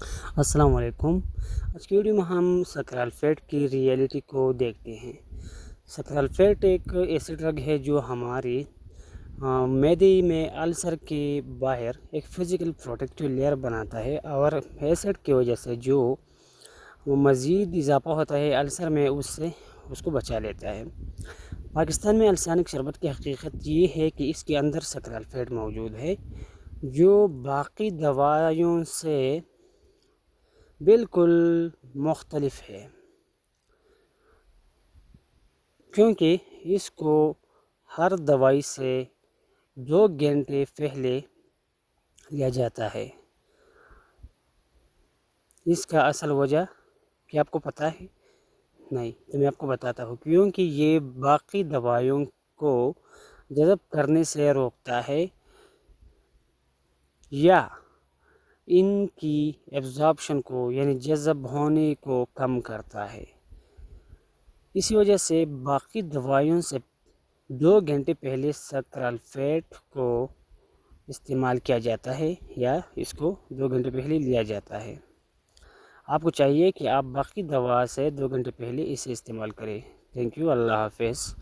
السلام علیکم۔ آج کی ویڈیو میں ہم سکرالفیٹ کی ریئلٹی کو دیکھتے ہیں۔ سکرالفیٹ ایک ایسی ڈرگ ہے جو ہماری معدے میں السر کے باہر ایک فزیکل پروٹیکٹیو لیئر بناتا ہے، اور ایسڈ کی وجہ سے جو مزید اضافہ ہوتا ہے السر میں، اس کو بچا لیتا ہے۔ پاکستان میں السانک شربت کی حقیقت یہ ہے کہ اس کے اندر سکرالفیٹ موجود ہے، جو باقی دوائیوں سے بالکل مختلف ہے، کیونکہ اس کو ہر دوائی سے 2 گھنٹے پہلے لیا جاتا ہے۔ اس کا اصل وجہ کیا آپ کو پتہ ہے؟ نہیں، تو میں آپ کو بتاتا ہوں۔ کیونکہ یہ باقی دوائیوں کو جذب کرنے سے روکتا ہے یا ان کی ایبزارپشن کو یعنی جذب ہونے کو کم کرتا ہے۔ اسی وجہ سے باقی دوائیوں سے 2 گھنٹے پہلے سکرالفیٹ کو استعمال کیا جاتا ہے، یا اس کو 2 گھنٹے پہلے لیا جاتا ہے۔ آپ کو چاہیے کہ آپ باقی دوا سے 2 گھنٹے پہلے اسے استعمال کریں۔ تھینک یو، اللہ حافظ۔